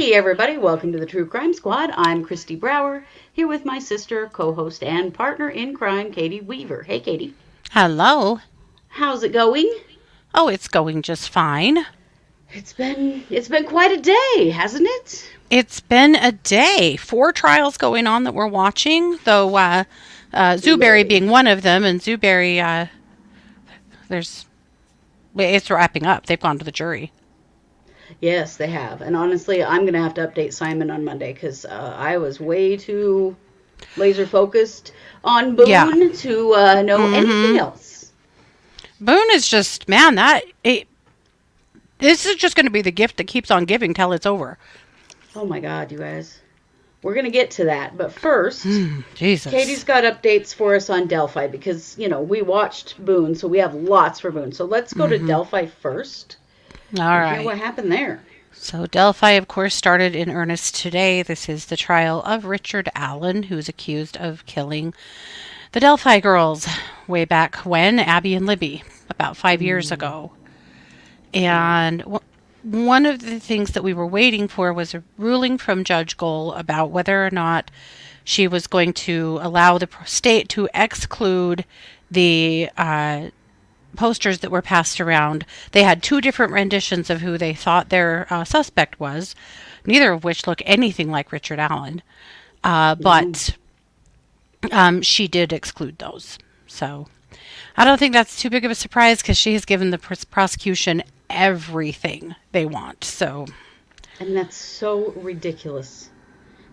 Hey everybody, welcome to the True Crime Squad. I'm Kristi Brower, here with my sister, co-host, and partner in crime, Katie Weaver. Hey Katie. Hello. How's it going? Oh, it's going just fine. It's been quite a day, hasn't it? It's been a day. 4 trials going on that we're watching, though Zooberry Yay. being one of them, and Zooberry, there's it's wrapping up. They've gone to the jury. Yes, they have. And honestly, I'm going to have to update Simon on Monday because I was way too laser focused on Yeah. Boone to know anything Mm-hmm. else. Boone is just, man, this is just going to be the gift that keeps on giving till it's over. Oh my God, you guys. We're going to get to that. But first, Katie's Jesus. got updates for us on Delphi because, we watched Boone, so we have lots for Boone. So let's go to Mm-hmm. Delphi first All and hear right. what happened there. So Delphi, of course, started in earnest today. This is the trial of Richard Allen, who's accused of killing the Delphi girls way back when, Abby and Libby, about 5 years Mm, ago. yeah. And one of the things that we were waiting for was a ruling from Judge Gohl about whether or not she was going to allow the state to exclude the posters that were passed around. They had 2 different renditions of who they thought their suspect was, neither of which look anything like Richard Allen. No. But she did exclude those. So I don't think that's too big of a surprise because she has given the prosecution everything they want. So, And that's so ridiculous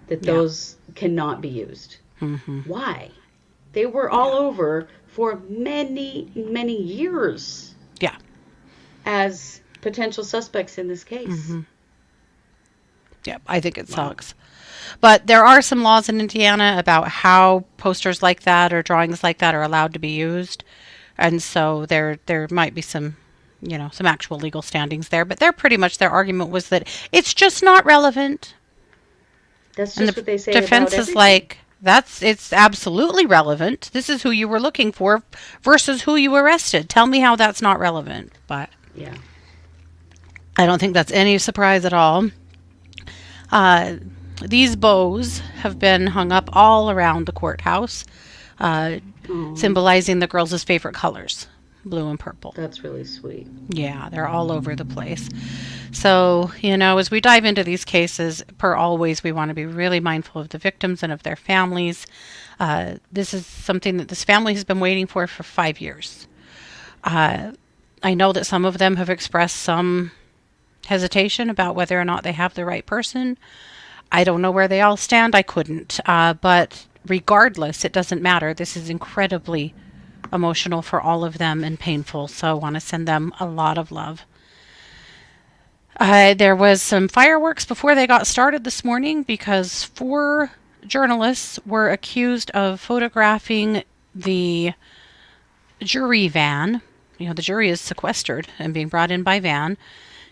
that yeah. those cannot be used. Hmm. Why? They were all Yeah. over for many, many years Yeah. as potential suspects in this case. Hmm. Yeah. I think it Wow. sucks. But there are some laws in Indiana about how posters like that or drawings like that are allowed to be used. And so there might be some actual legal standings there. But they're pretty much their argument was that it's just not relevant. That's And just the what they say about defense is everything. like, it's absolutely relevant. This is who you were looking for versus who you arrested. Tell me how that's not relevant. But Yeah. I don't think that's any surprise at all. Uh, these bows have been hung up all around the courthouse, uh, Oh, symbolizing the girls' favorite colors, blue and purple. that's really sweet. Yeah, they're all over the place. So, as we dive into these cases, per always, we want to be really mindful of the victims and of their families. This is something that this family has been waiting for 5 years. Uh, I know that some of them have expressed some hesitation about whether or not they have the right person. I don't know where they all stand. I couldn't. But regardless, it doesn't matter. This is incredibly emotional for all of them and painful. So I want to send them a lot of love. There was some fireworks before they got started this morning because 4 journalists were accused of photographing the jury van. The jury is sequestered and being brought in by van,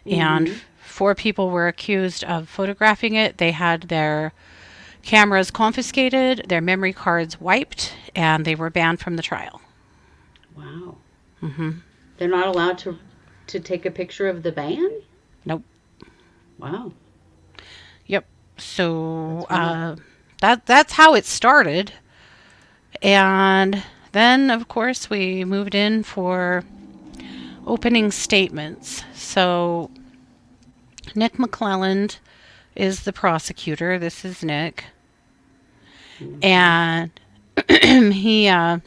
and Mm-hmm. 4 people were accused of photographing it. They had their cameras confiscated, their memory cards wiped, and they were banned from the trial. Wow. Hmm. They're not allowed to take a picture of the van? Nope. Wow. Yep. So That's weird. that's how it started, and then of course we moved in for opening statements. So Nick McClelland is the prosecutor. This is Nick, Mm-hmm. and he had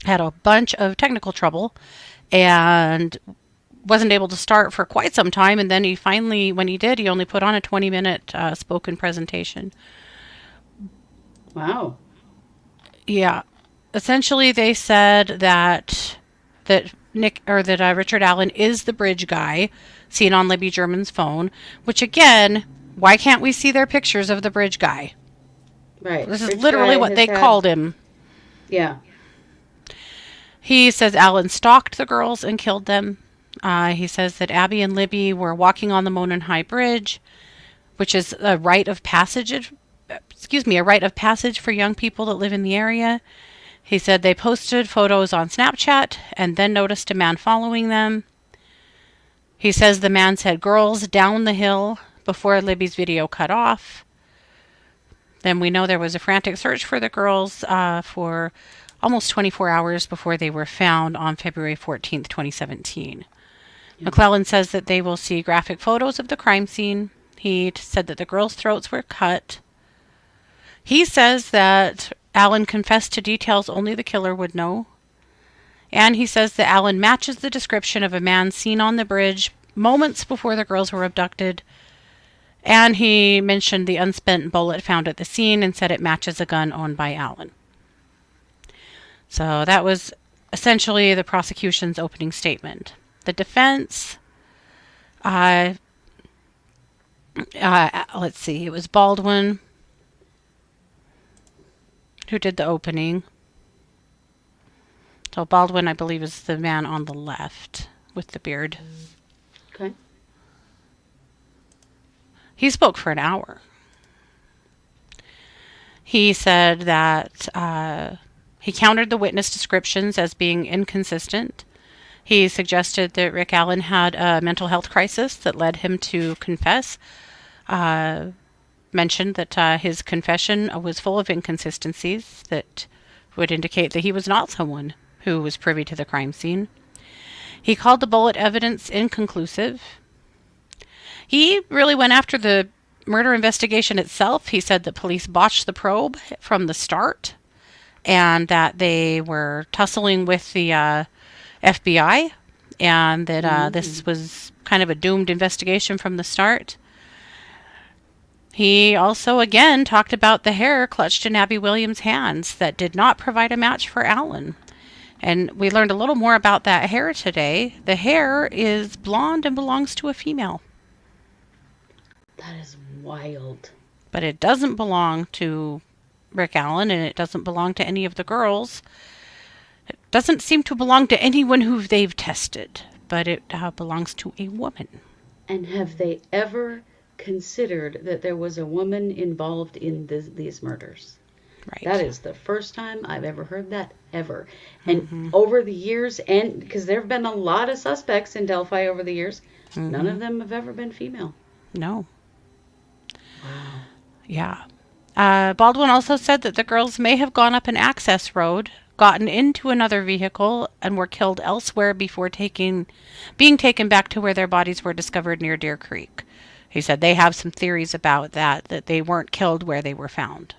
a bunch of technical trouble and wasn't able to start for quite some time. And then he finally, when he did, he only put on a 20-minute spoken presentation. Wow. Yeah. Essentially, they said that Richard Allen is the bridge guy seen on Libby German's phone. Which again, why can't we see their pictures of the bridge guy? Right. This is Rich literally guy what has they had, called him. yeah. He says Allen stalked the girls and killed them. He says that Abby and Libby were walking on the Monon High Bridge, which is a rite of passage. A rite of passage for young people that live in the area. He said they posted photos on Snapchat and then noticed a man following them. He says the man said, "Girls, down the hill," before Libby's video cut off. Then we know there was a frantic search for the girls for almost 24 hours before they were found on February 14th, 2017. Yeah. McClellan says that they will see graphic photos of the crime scene. He said that the girls' throats were cut. He says that Allen confessed to details only the killer would know. And he says that Allen matches the description of a man seen on the bridge moments before the girls were abducted. And he mentioned the unspent bullet found at the scene and said it matches a gun owned by Allen. So that was essentially the prosecution's opening statement. The defense, let's see, it was Baldwin who did the opening. So Baldwin, I believe, is the man on the left with the beard. Okay. He spoke for an hour. He said that he countered the witness descriptions as being inconsistent. He suggested that Rick Allen had a mental health crisis that led him to confess. Mentioned that his confession was full of inconsistencies that would indicate that he was not someone who was privy to the crime scene. He called the bullet evidence inconclusive. He really went after the murder investigation itself. He said that police botched the probe from the start and that they were tussling with the FBI and that this was kind of a doomed investigation from the start. He also, again, talked about the hair clutched in Abby Williams' hands that did not provide a match for Allen. And we learned a little more about that hair today. The hair is blonde and belongs to a female. That is wild. But it doesn't belong to Rick Allen, and it doesn't belong to any of the girls. It doesn't seem to belong to anyone who they've tested, but it belongs to a woman. And have they ever considered that there was a woman involved in these murders? Right. That is the first time I've ever heard that, ever. And over the years, and because there have been a lot of suspects in Delphi over the years, none of them have ever been female. No. Wow. Yeah. Baldwin also said that the girls may have gone up an access road, gotten into another vehicle, and were killed elsewhere before being taken back to where their bodies were discovered near Deer Creek. He said they have some theories about that they weren't killed where they were found.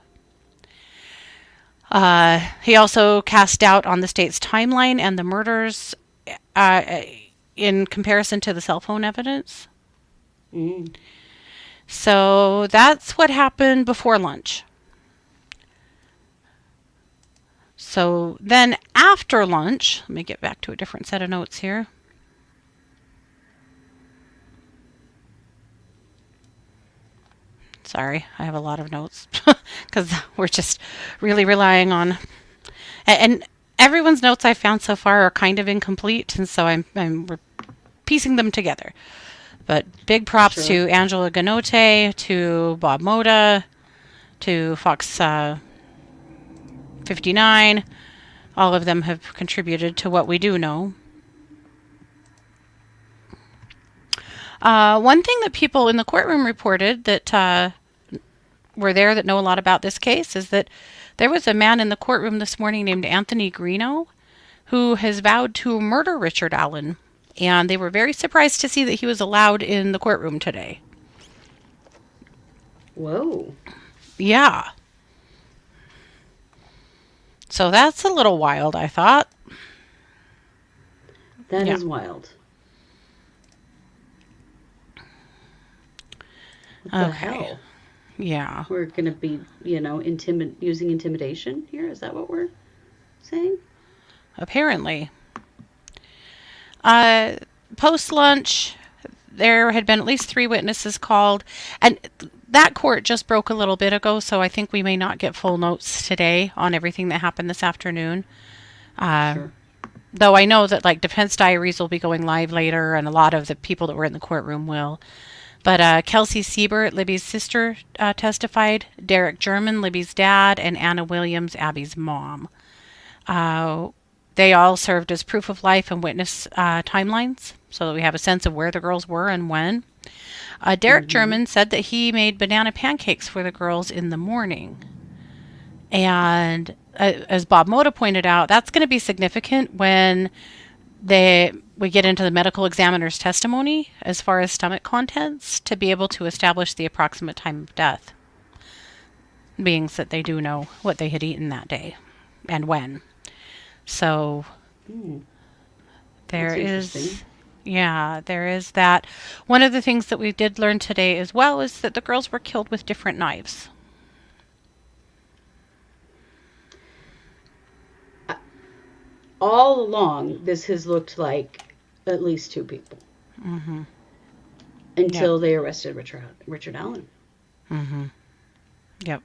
He also cast doubt on the state's timeline and the murders in comparison to the cell phone evidence. So that's what happened before lunch. So then after lunch, let me get back to a different set of notes here. Sorry, I have a lot of notes because we're just really relying on, and everyone's notes I found so far are kind of incomplete, and so we're piecing them together. But big props to Angela Ganote, to Bob Moda, to Fox 59. All of them have contributed to what we do know. One thing that people in the courtroom reported that were there that know a lot about this case is that there was a man in the courtroom this morning named Anthony Greeno who has vowed to murder Richard Allen. And they were very surprised to see that he was allowed in the courtroom today. Whoa. Yeah. So that's a little wild, I thought. That is wild. What the hell? Yeah. We're going to be, using intimidation here? Is that what we're saying? Apparently. Post-lunch, there had been at least 3 witnesses called. And that court just broke a little bit ago, so I think we may not get full notes today on everything that happened this afternoon. Sure. Though I know that, defense diaries will be going live later, and a lot of the people that were in the courtroom will. But Kelsey Siebert, Libby's sister, testified. Derek German, Libby's dad, and Anna Williams, Abby's mom. They all served as proof of life and witness timelines, so that we have a sense of where the girls were and when. Derek German said that he made banana pancakes for the girls in the morning. And as Bob Moda pointed out, that's going to be significant when we get into the medical examiner's testimony as far as stomach contents to be able to establish the approximate time of death, being that they do know what they had eaten that day and when. So there is that. One of the things that we did learn today as well is that the girls were killed with different knives. All along, this has looked like at least 2 people. Until they arrested Richard Allen. Yep.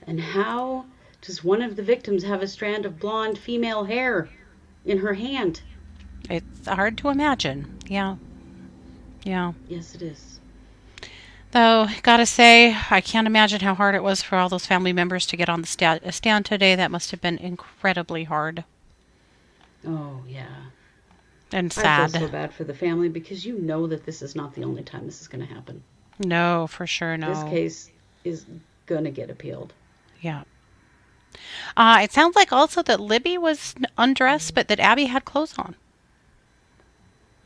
And how does one of the victims have a strand of blonde female hair in her hand? It's hard to imagine. Yeah. Yes, it is. Though, gotta say, I can't imagine how hard it was for all those family members to get on the stand today. That must have been incredibly hard. Oh, yeah. And sad. I feel so bad for the family because you know that this is not the only time this is going to happen. No, for sure, no. This case is going to get appealed. Yeah. It sounds like also that Libby was undressed, but that Abby had clothes on.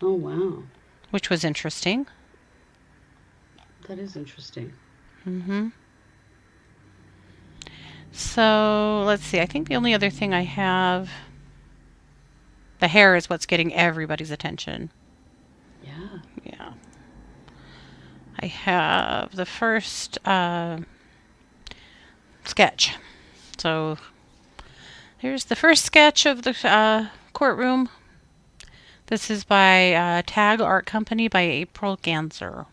Oh, wow. Which was interesting. That is interesting. So, let's see. I think the only other thing I have... The hair is what's getting everybody's attention. Yeah. I have the first sketch. So here's the first sketch of the courtroom. This is by Tag Art Company by April Ganser.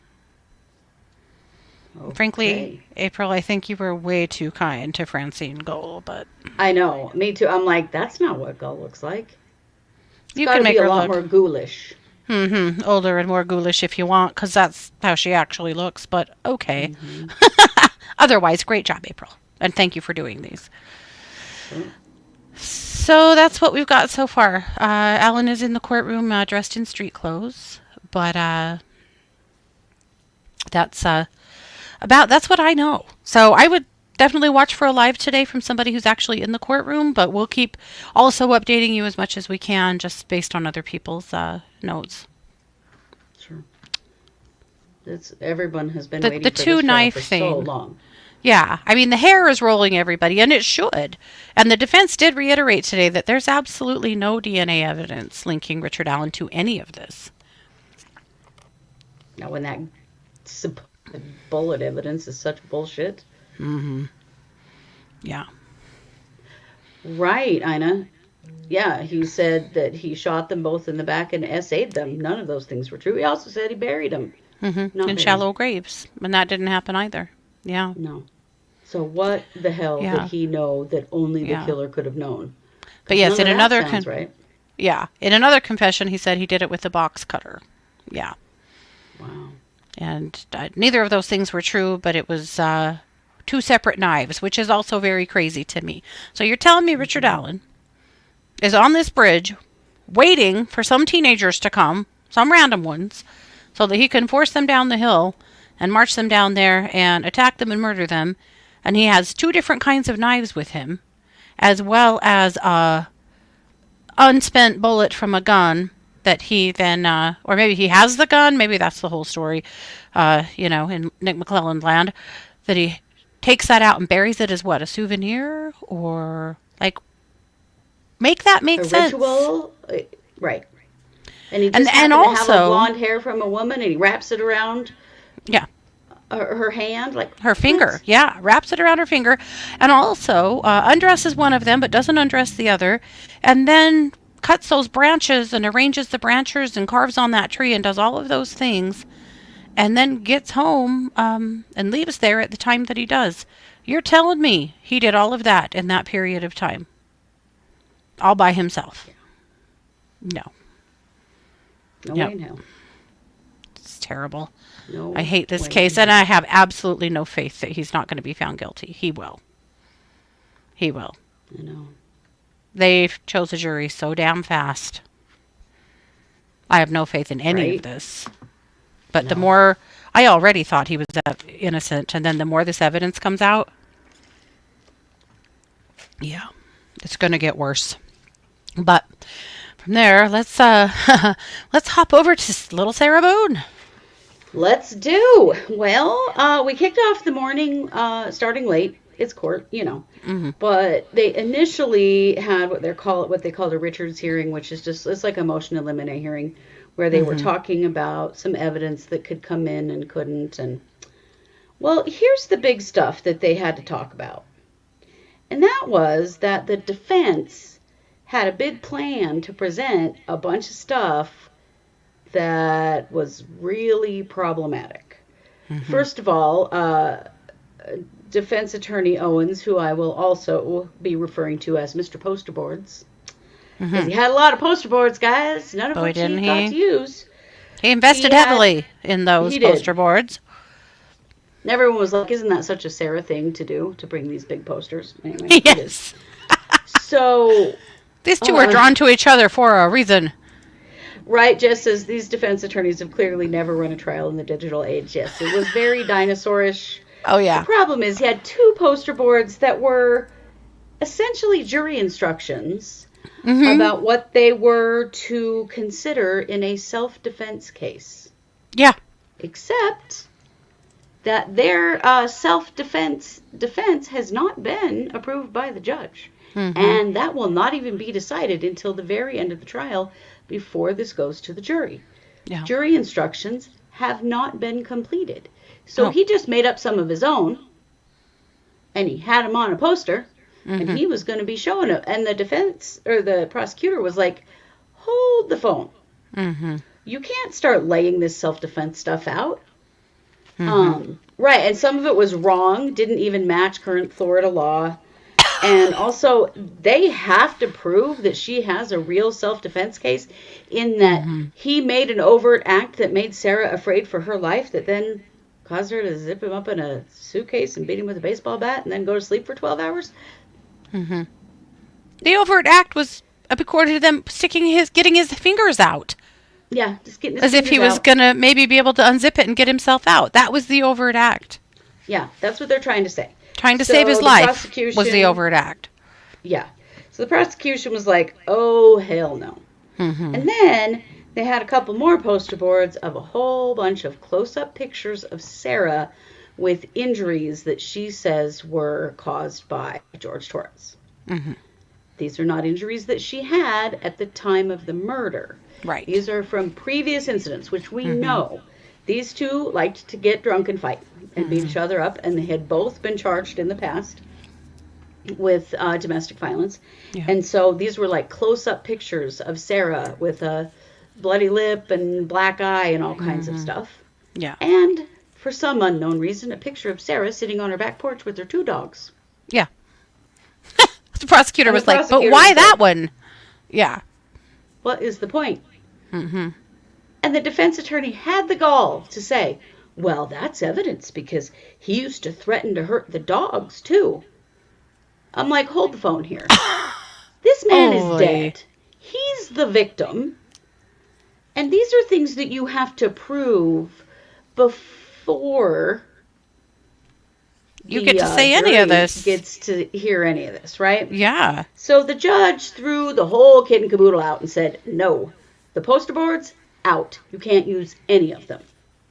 Okay. Frankly, April, I think you were way too kind to Francine Gull, but... I know. Me too. I'm like, that's not what Gull looks like. You can make be her a lot look more ghoulish. Older and more ghoulish if you want, because that's how she actually looks, but okay. Otherwise, great job, April. And thank you for doing these. So that's what we've got so far. Alan is in the courtroom dressed in street clothes, but that's what I know. So I would definitely watch for a live today from somebody who's actually in the courtroom, but we'll keep also updating you as much as we can just based on other people's notes. Sure. Everyone has been waiting the for two this knife for thing. so long. Yeah, I mean, the hair is rolling everybody, and it should. And the defense did reiterate today that there's absolutely no DNA evidence linking Richard Allen to any of this. Now, when that bullet evidence is such bullshit. Yeah. Right, Ina. Yeah, he said that he shot them both in the back and SA'd them. None of those things were true. He also said he buried them. In shallow graves. And that didn't happen either. Yeah. No. So what the hell did he know that only the killer could have known? But yes, in another right. Yeah, in another confession, he said he did it with a box cutter. Yeah. Wow. And neither of those things were true, but it was 2 separate knives, which is also very crazy to me. So you're telling me Richard Allen is on this bridge waiting for some teenagers to come, some random ones, so that he can force them down the hill and march them down there and attack them and murder them. And he has 2 different kinds of knives with him, as well as a unspent bullet from a gun that he then, or maybe he has the gun, maybe that's the whole story, in Nick McClellan land, that he takes that out and buries it as what, a souvenir? Or, like, make that make sense. A ritual? Right. And he just happened to have a blonde hair from a woman, and he wraps it around her hand, like her finger. Yeah, wraps it around her finger. And also undresses one of them, but doesn't undress the other. And then cuts those branches and arranges the branches and carves on that tree and does all of those things. And then gets home and leaves there at the time that he does. You're telling me he did all of that in that period of time? All by himself? No. No way in hell. It's terrible. No I hate this case, and I have absolutely no faith that he's not going to be found guilty. He will. He will. I know. They chose a jury so damn fast. I have no faith in any of this. But the No. more, I already thought he was innocent, and then the more this evidence comes out, yeah, it's going to get worse. But from there, let's let's hop over to little Sarah Boone. Let's do. Well, we kicked off the morning starting late. It's court, Hmm. but they initially had what they called a Richards hearing, which is just it's like a motion to eliminate hearing, where they were Hmm. talking about some evidence that could come in and couldn't. And well, here's the big stuff that they had to talk about, and that was that the defense had a big plan to present a bunch of stuff that was really problematic. Hmm. First of all, defense attorney Owens, who I will also be referring to as Mr. Poster Boards, because Hmm. he had a lot of poster boards, guys, none of Boy, which he didn't got to he? use. He He invested had, heavily in those he did. poster boards. And everyone was like, isn't that such a Sarah thing to do, to bring these big posters? Anyway, it is. Yes. So, These two are uh, drawn to each other for a reason. right, just as these defense attorneys have clearly never run a trial in the digital age, yes, it was very dinosaurish. Oh, The yeah. problem is he had two poster boards that were essentially jury instructions Hmm. about what they were to consider in a self-defense case. Yeah. Except that their self-defense has not been approved by the judge. Hmm. And that will not even be decided until the very end of the trial before this goes to the jury. Yeah. Jury instructions have not been completed. So Oh. he just made up some of his own and he had them on a poster and Hmm. he was going to be showing it. And the defense or the prosecutor was like, hold the phone. Hmm. You can't start laying this self-defense stuff out. Hmm. Right, and some of it was wrong, didn't even match current Florida law. And also, they have to prove that she has a real self-defense case in that Hmm. he made an overt act that made Sarah afraid for her life that then caused her to zip him up in a suitcase and beat him with a baseball bat and then go to sleep for 12 hours. Hmm. The overt act was, according to them, getting his fingers out. Yeah, just getting his As if he fingers was out. going to maybe be able to unzip it and get himself out. That was the overt act. Yeah, that's what they're trying to say. Trying to So save his the life was the prosecution, overt act. yeah. So the prosecution was like, oh, hell no. Hmm. And then they had a couple more poster boards of a whole bunch of close-up pictures of Sarah with injuries that she says were caused by George Torres. Hmm. These are not injuries that she had at the time of the murder. Right. These are from previous incidents, which we Hmm. know. These two liked to get drunk and fight and beat Hmm. each other up, and they had both been charged in the past with domestic violence. Yeah. And so these were like close-up pictures of Sarah with a bloody lip and black eye and all kinds of stuff. Yeah. And for some unknown reason, a picture of Sarah sitting on her back porch with her two dogs. Yeah. The prosecutor And the was like, but prosecutor why was that like, one? Yeah. what is the point? Hmm. And the defense attorney had the gall to say, well, that's evidence because he used to threaten to hurt the dogs too. I'm like, hold the phone here. This man is Oy. dead. He's the victim. And these are things that you have to prove before You the get to say any jury of this. gets to hear any of this, right? Yeah. So the judge threw the whole kit and caboodle out and said, no, the poster boards, out. You can't use any of them.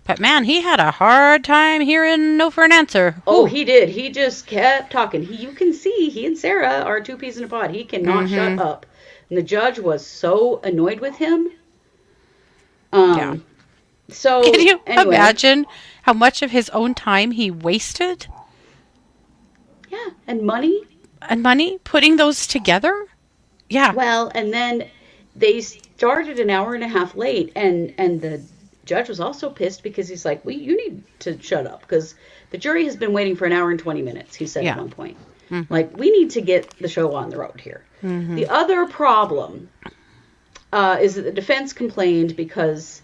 But man, he had a hard time hearing no for an answer. Oh, Ooh. he did. He just kept talking. You can see he and Sarah are two peas in a pod. He cannot shut up. And the judge was so annoyed with him. Yeah. So, Can you anyway, imagine how much of his own time he wasted yeah, and money. and money putting those together? Yeah. Well, and then they started an hour and a half late, and the judge was also pissed because he's like, well, you need to shut up because the jury has been waiting for an hour and 20 minutes, he said at Yeah. one point. Like, we need to get the show on the road here. The other problem is that the defense complained because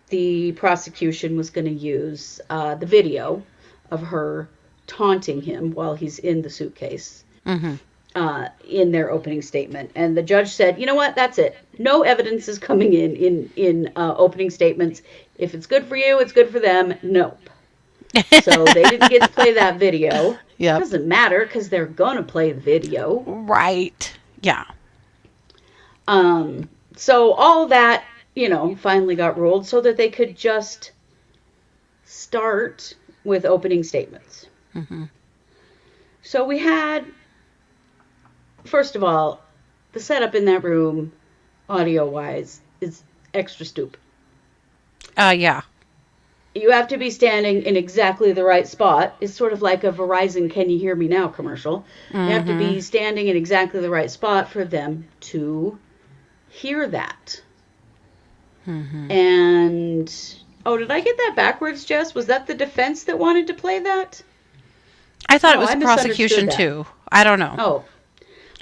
the prosecution was going to use the video of her taunting him while he's in the suitcase. Hmm. in their opening statement. And the judge said, you know what, that's it. No evidence is coming in opening statements. If it's good for you, it's good for them. Nope. So they didn't get to play that video. Yep. Doesn't matter because they're going to play the video. Right. Yeah. So all that, finally got ruled so that they could just start with opening statements. Mm-hmm. So we had, first of all, the setup in that room, audio-wise, is extra stupid. Yeah. You have to be standing in exactly the right spot. It's sort of like a Verizon Can You Hear Me Now commercial. Mm-hmm. You have to be standing in exactly the right spot for them to hear that. Mm-hmm. And, did I get that backwards, Jess? Was that the defense that wanted to play that? I thought it was prosecution too. I don't know. Oh.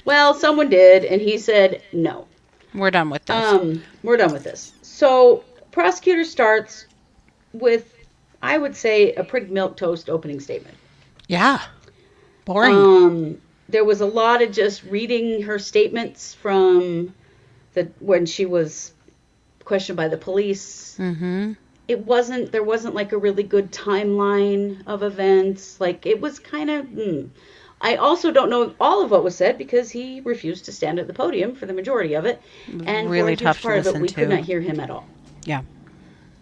Well, someone did, and he said no. We're done with this. We're done with this. So, prosecutor starts with, I would say, a pretty milquetoast opening statement. Yeah. Boring. There was a lot of just reading her statements from when she was questioned by the police. Mm-hmm. There wasn't like a really good timeline of events. Like, it was kind of, I also don't know all of what was said because he refused to stand at the podium for the majority of it. And really for a huge tough part to of it, listen we to. could not hear him at all. Yeah.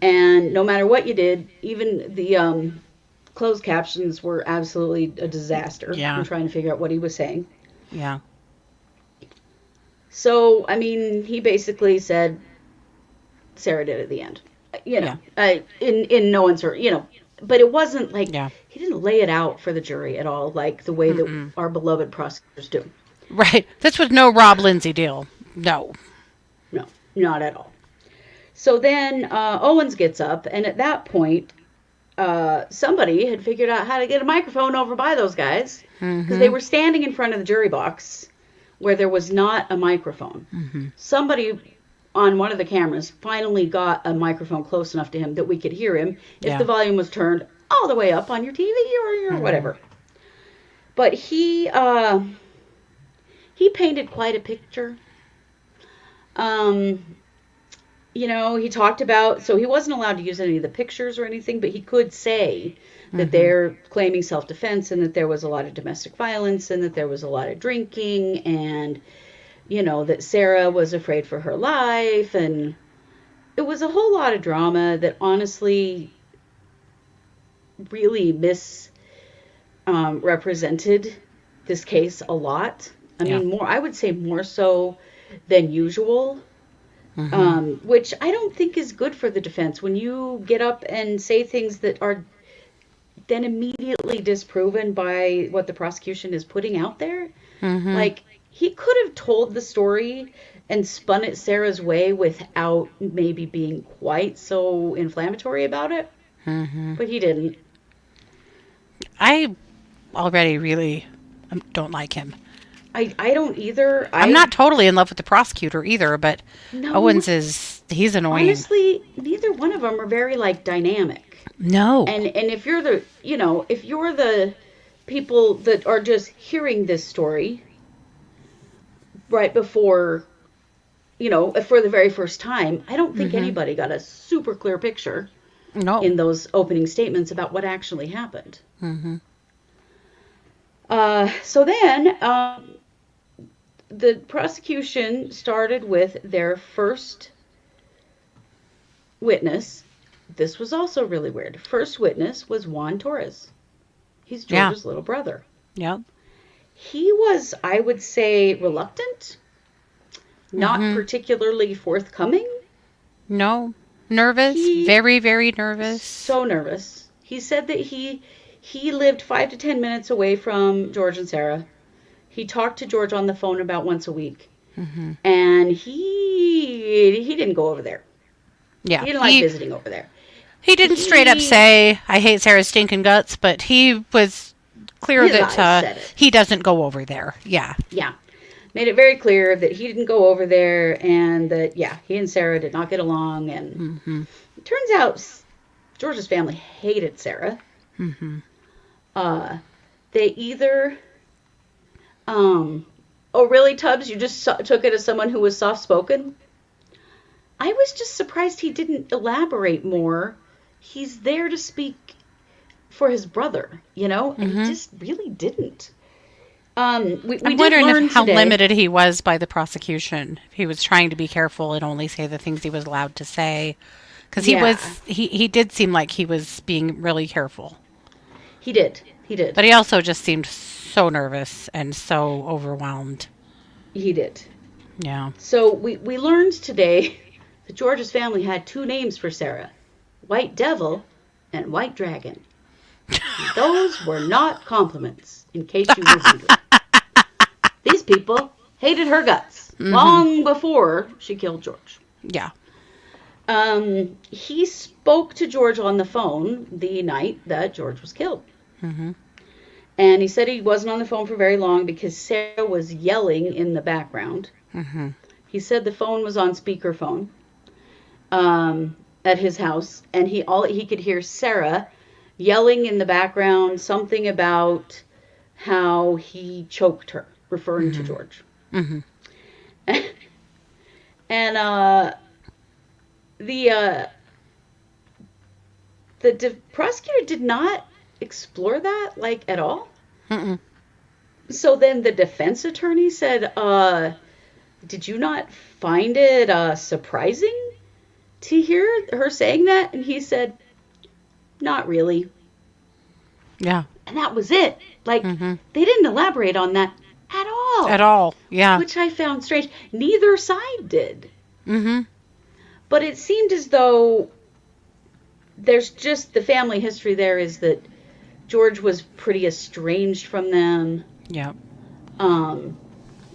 And no matter what you did, even the closed captions were absolutely a disaster. Yeah. In trying to figure out what he was saying. Yeah. So, I mean, he basically said Sarah did at the end. In no uncertain, but it wasn't like, he didn't lay it out for the jury at all, like the way that our beloved prosecutors do. Right. This was no Rob Lindsay deal. No. No, not at all. So then Owens gets up, and at that point, somebody had figured out how to get a microphone over by those guys, because they were standing in front of the jury box where there was not a microphone. Mm-hmm. Somebody on one of the cameras finally got a microphone close enough to him that we could hear him if the volume was turned all the way up on your TV or your whatever. But he painted quite a picture. He talked about, so he wasn't allowed to use any of the pictures or anything, but he could say that they're claiming self-defense and that there was a lot of domestic violence and that there was a lot of drinking and, that Sarah was afraid for her life. And it was a whole lot of drama that honestly really misrepresented this case a lot. I mean, I would say more so than usual. Which I don't think is good for the defense. When you get up and say things that are then immediately disproven by what the prosecution is putting out there, like, he could have told the story and spun it Sarah's way without maybe being quite so inflammatory about it, but he didn't. I already really don't like him. I don't either. I'm not totally in love with the prosecutor either, but No. Owens he's annoying. Honestly, neither one of them are very, dynamic. No. And if you're the people that are just hearing this story right before, for the very first time, I don't think anybody got a super clear picture in those opening statements about what actually happened. So then, the prosecution started with their first witness. This was also really weird. First witness was Juan Torres. He's George's little brother. Yep. He was, I would say, reluctant, not particularly forthcoming. No. Nervous. Very, very nervous. So nervous. He said that he lived 5 to 10 minutes away from George and Sarah. He talked to George on the phone about once a week. And he didn't go over there. Yeah. He didn't like visiting over there. He didn't straight up say, I hate Sarah's stinking guts, but he was clear that he doesn't go over there. Yeah. Yeah. Made it very clear that he didn't go over there and that, he and Sarah did not get along. And it turns out George's family hated Sarah. They either Oh, really, Tubbs? You just took it as someone who was soft spoken? I was just surprised he didn't elaborate more. He's there to speak for his brother, and he Mm-hmm. just really didn't. We I'm did wondering learn how today. limited he was by the prosecution. If he was trying to be careful and only say the things he was allowed to say. Because Yeah, he did seem like he was being really careful. he did. He did. But he also just seemed so nervous and so overwhelmed. He did. Yeah. So we learned today that George's family had two names for Sarah: White Devil and White Dragon. And those were not compliments, in case you were wondering. These people hated her guts Mm-hmm. long before she killed George. Yeah. He spoke to George on the phone the night that George was killed. Mm-hmm. And he said he wasn't on the phone for very long because Sarah was yelling in the background. Mm-hmm. He said the phone was on speakerphone at his house, and all he could hear Sarah yelling in the background something about how he choked her, referring to Mm-hmm. George. Mm-hmm. And the uh, the prosecutor did not explore that like at all. Mm-mm. So then the defense attorney said, "Did you not find it surprising to hear her saying that?" And he said, "Not really." Yeah. And that was it. Like, Mm-hmm. they didn't elaborate on that at At all, all. Yeah. which I found strange. Neither side did. Mm-hmm. But it seemed as though there's just the family history there is that George was pretty estranged from them. Yeah. Um,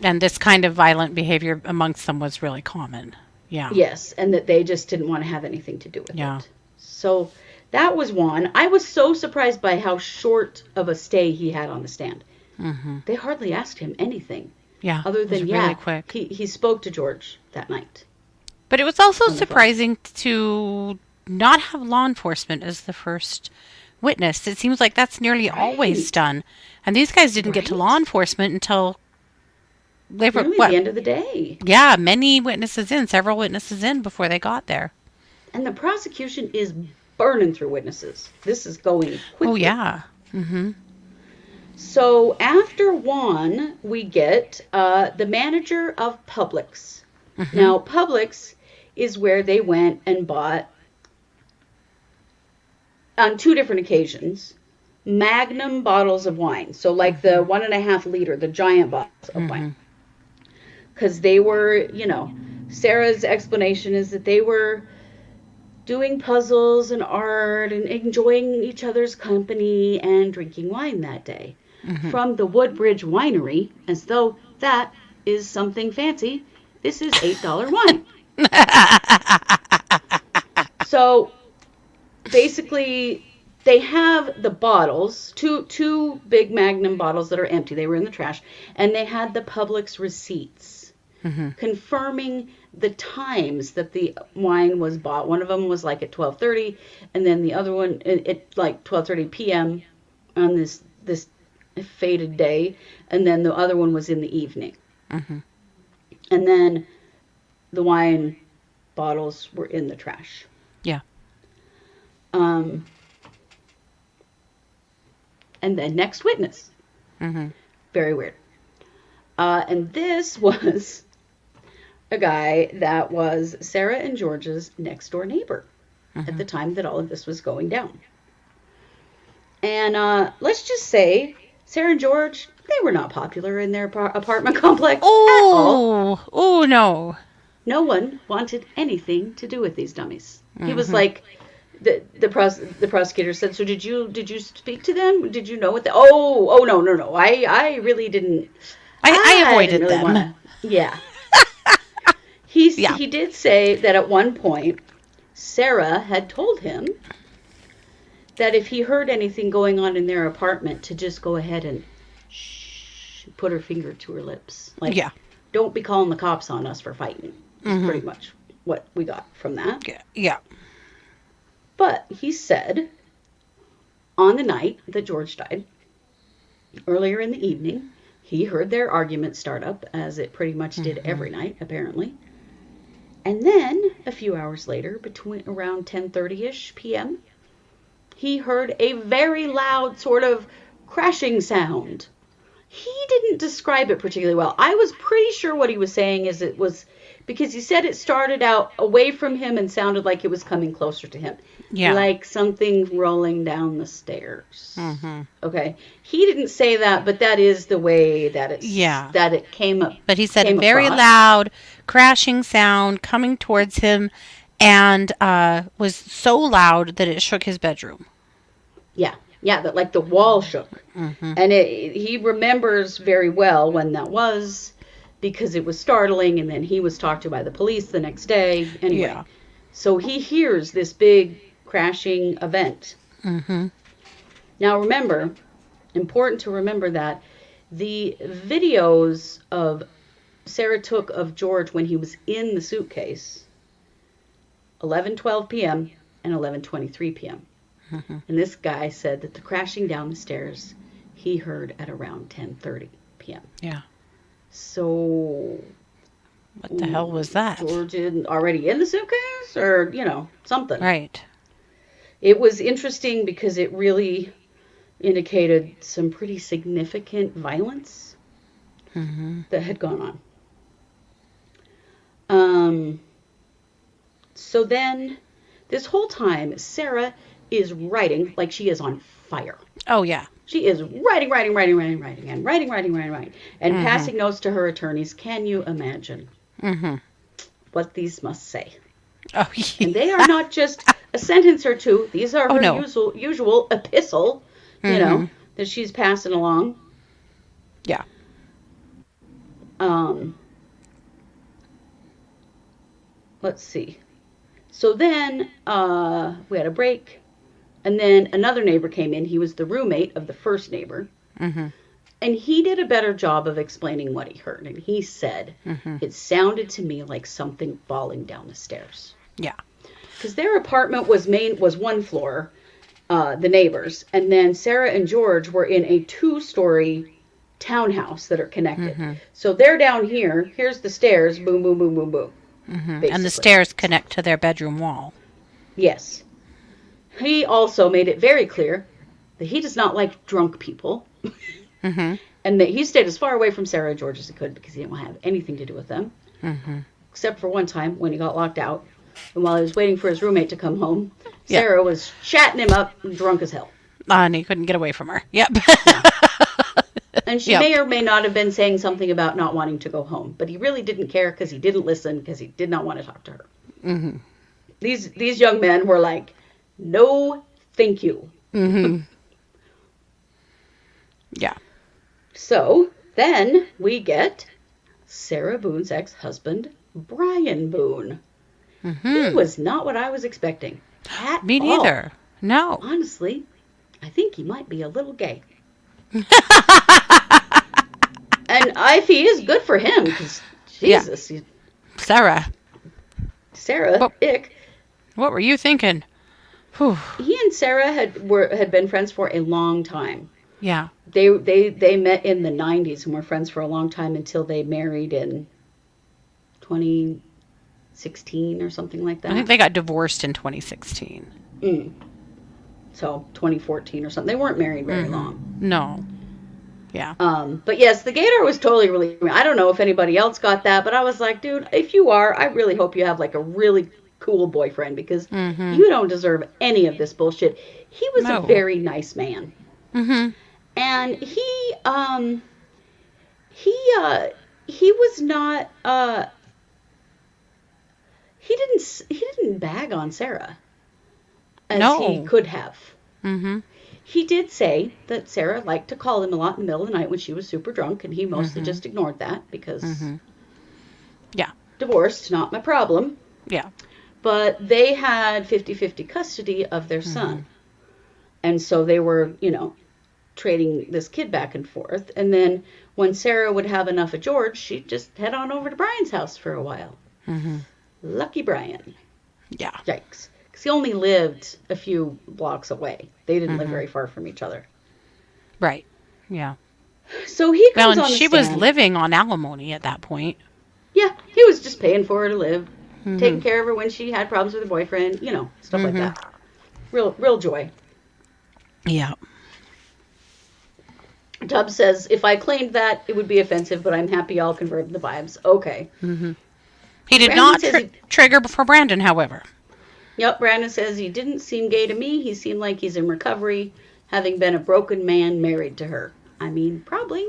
And this kind of violent behavior amongst them was really common. Yeah. yes, and that they just didn't want to have anything to do with Yeah. it. So that was one. I was so surprised by how short of a stay he had on the stand. Mm-hmm. They hardly asked him anything Yeah. other It was than, really yeah, quick. he spoke to George that night But it was also on the phone. surprising to not have law enforcement as the first witness. It seems like that's nearly always Right, done. And these guys didn't get to law right. enforcement until they were, Nearly the what? end of the day. Yeah, many witnesses in, several witnesses in before they got there. And the prosecution is burning through witnesses. This is going Oh, quickly. yeah. Mm-hmm. So after one, we get the manager of Publix. Mm-hmm. Now, Publix is where they went and bought, on two different occasions, magnum bottles of wine. So, like the 1.5 liter, the giant bottles of Mm-hmm. wine. Because they were, Sarah's explanation is that they were doing puzzles and art and enjoying each other's company and drinking wine that day Mm-hmm. from the Woodbridge Winery, as though that is something fancy. This is $8 wine. So basically, they have the bottles, two big Magnum bottles that are empty. They were in the trash, and they had the Publix receipts Mm-hmm. confirming the times that the wine was bought. One of them was like at 12:30, and then the other one at like 12:30 p.m. on this faded day, and then the other one was in the evening. Mm-hmm. And then the wine bottles were in the trash. Yeah. Um, and then next witness. Mm-hmm. Very weird. And this was a guy that was Sarah and George's next door neighbor at the time that all of this was going down. And let's just say Sarah and George, they were not popular in their apartment complex at all. Oh, no. No one wanted anything to do with these dummies. He was Mm-hmm. like, the prosecutor said, so did you speak to them? Did you know what oh no. I really didn't. I I didn't avoided really them. want to. Yeah. Yeah. He did say that at one point Sarah had told him that if he heard anything going on in their apartment to just go ahead and shh, put her finger to her lips. Like, Yeah. don't be calling the cops on us for fighting. Is Mm-hmm. pretty much what we got from that. Yeah. Yeah. But he said on the night that George died, earlier in the evening, He heard their argument start up, as it pretty much did every night, apparently. And then, a few hours later, between around 10:30ish p.m., he heard a very loud sort of crashing sound. He didn't describe it particularly well. I was pretty sure what he was saying is it was because he said it started out away from him and sounded like it was coming closer to him. Yeah. Like something rolling down the stairs. Okay. He didn't say that, but that is the way that it came up. But he said a very loud crashing sound coming towards him, and was so loud that it shook his bedroom. Yeah, that like the wall shook. And he remembers very well when that was, because it was startling, and then he was talked to by the police the next day. Anyway, so he hears this big crashing event. Now remember, important to remember that the videos of Sarah took of George when he was in the suitcase, 11:12 p.m. and 11:23 p.m. And this guy said that the crashing down the stairs he heard at around 10:30 p.m. Yeah. So what the hell was that? George already in the suitcase, or something. Right. It was interesting because it really indicated some pretty significant violence that had gone on. So then, this whole time, Sarah is writing like she is on fire. Oh, yeah. She is writing, and passing notes to her attorneys. Can you imagine what these must say? Oh, yeah. And they are not just a sentence or two. These are her usual epistle, that she's passing along. Yeah. Let's see. So then we had a break, and then another neighbor came in. He was the roommate of the first neighbor. And he did a better job of explaining what he heard. And he said, it sounded to me like something falling down the stairs. Yeah. Because their apartment was one floor, the neighbors. And then Sarah and George were in a 2-story townhouse that are connected. So they're down here. Here's the stairs. Boom, boom, boom, boom, boom. And the stairs connect to their bedroom wall. Yes. He also made it very clear that he does not like drunk people. And that he stayed as far away from Sarah and George as he could because he didn't want to have anything to do with them. Except for one time when he got locked out. And while he was waiting for his roommate to come home, Sarah was chatting him up, drunk as hell. And he couldn't get away from her. Yep. And she may or may not have been saying something about not wanting to go home. But he really didn't care because he didn't listen because he did not want to talk to her. These young men were like, no, thank you. Yeah. So then we get Sarah Boone's ex-husband, Brian Boone. He was not what I was expecting at Me all. neither. No. Honestly, I think he might be a little gay. And if he is, good for him, because Jesus. Yeah. Sarah, ick. What were you thinking? Whew. He and Sarah had been friends for a long time. Yeah. They met in the 90s and were friends for a long time until they married in 2016 or something like that. I think they got divorced in 2016. So 2014 or something. They weren't married very long. No. Yeah. But yes, the gaydar was totally really. I don't know if anybody else got that, but I was like, dude, if you are, I really hope you have like a really cool boyfriend because you don't deserve any of this bullshit. He was a very nice man. And he was not he didn't bag on Sarah as he could have. He did say that Sarah liked to call him a lot in the middle of the night when she was super drunk, and he mostly just ignored that because divorced, not my problem. Yeah. But they had 50-50 custody of their son. And so they were, trading this kid back and forth. And then when Sarah would have enough of George, she'd just head on over to Brian's house for a while. Lucky Brian. Yeah. Yikes. Because he only lived a few blocks away. They didn't live very far from each other. Right. Yeah. So he Well, comes and on the she was stand. living on alimony at that point. Yeah, he was living on alimony at that point. Yeah, he was just paying for her to live, taking Mhm. care of her when she had problems with her boyfriend, stuff like Mhm. that. Real joy. Yeah. Tubbs says, if I claimed that, it would be offensive, but I'm happy I'll convert the vibes. Okay. Mhm. He did Brandon not says he, trigger for Brandon, however. yep, Brandon says he didn't seem gay to me. He seemed like he's in recovery, having been a broken man married to her. I mean, probably.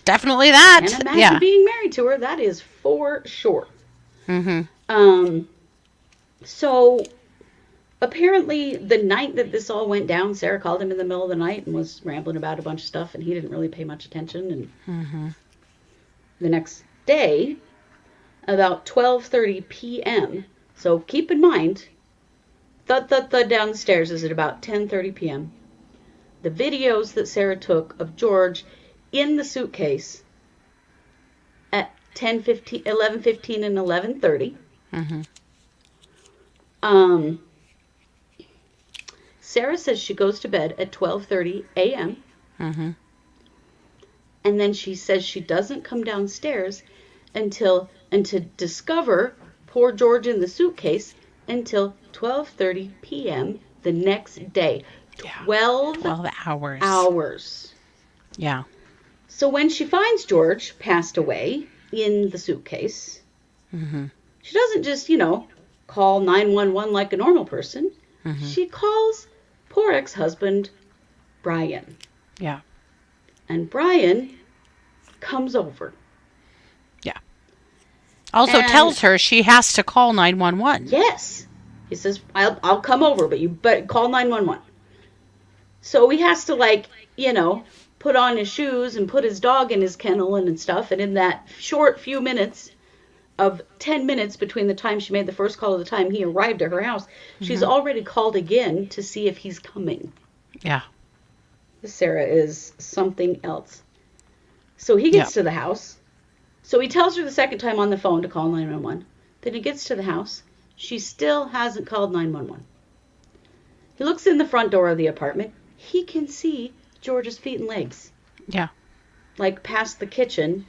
Definitely Can't that. imagine Yeah. being married to her. That is for sure. Mhm. Um, so apparently the night that this all went down, Sarah called him in the middle of the night and was rambling about a bunch of stuff, and he didn't really pay much attention. And Mhm. the next day, about 12:30 p.m. So keep in mind, thud thud thud down the stairs is at about 10:30 p.m. The videos that Sarah took of George in the suitcase at 10:15, 11:15, and 11:30. Mhm. Um, Sarah says she goes to bed at 12:30 a.m. Mhm. and then she says she doesn't come downstairs and to discover poor George in the suitcase until 12:30 p.m. the next day. Yeah. 12 12 hours. hours. Yeah. So when she finds George passed away in the suitcase, Mhm. she doesn't just, call 911 like a normal person. Mhm. She calls poor ex-husband Brian. Yeah. And Brian comes over. Yeah. Also And tells her she has to call 911. yes, he says, I'll come over, but you call 911. So he has to, put on his shoes and put his dog in his kennel and stuff. And in that short few minutes of 10 minutes between the time she made the first call and the time he arrived at her house, she's Mhm. already called again to see if he's coming. Yeah. Sarah is something else. So he Yeah. gets to the house. So he tells her the second time on the phone to call 911. Then he gets to the house. She still hasn't called 911. He looks in the front door of the apartment. He can see George's feet and legs, Yeah. like past the kitchen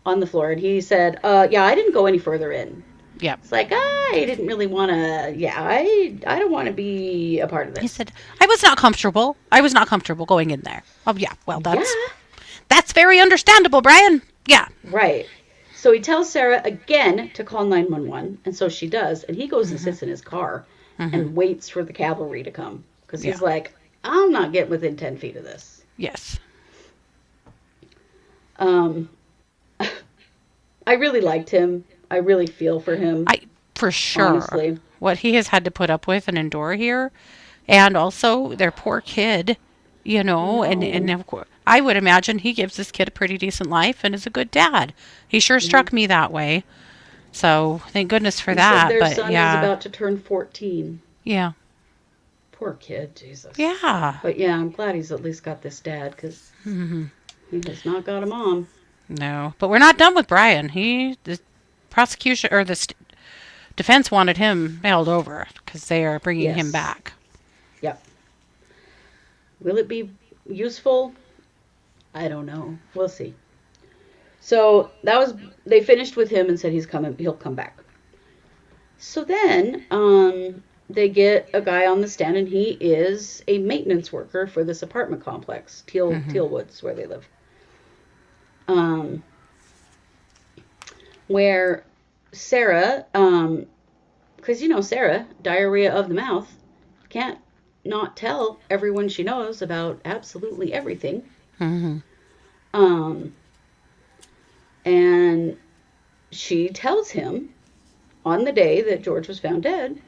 on the floor. And he said, yeah, I didn't go any further in. Yeah. It's like, I didn't really want to, I don't want to be a part of He this. said, "I was not comfortable. I was not comfortable going in there." Oh yeah. Well, Yeah, that's very understandable, Brian. Yeah. right. So he tells Sarah again to call 911, and so she does. And he goes and Mhm. sits in his car Mhm. and waits for the cavalry to come because Yeah. he's like, I'm not getting within 10 feet of this. Yes. Um, I really liked him. I really feel for him, I for sure honestly. what he has had to put up with and endure here, and also their poor kid, I and know. of course I would imagine he gives this kid a pretty decent life and is a good dad. He sure Yeah. struck me that way. So thank goodness for He said that. their But son is yeah, about to turn 14. yeah, Poor kid, Jesus. yeah. But yeah, I'm glad he's at least got this dad because Hmm. he has not got a mom. No, but we're not done with Brian. The prosecution or defense wanted him held over because they are bringing him Yes. back. Yep. Will it be useful? I don't know. We'll see. So they finished with him and said he'll come back. So then they get a guy on the stand and he is a maintenance worker for this apartment complex, Hmm. Tealwoods, where they live. Um, where Sarah, because Sarah, diarrhea of the mouth, can't not tell everyone she knows about absolutely everything. Hmm. Um, and she tells him on the day that George was found dead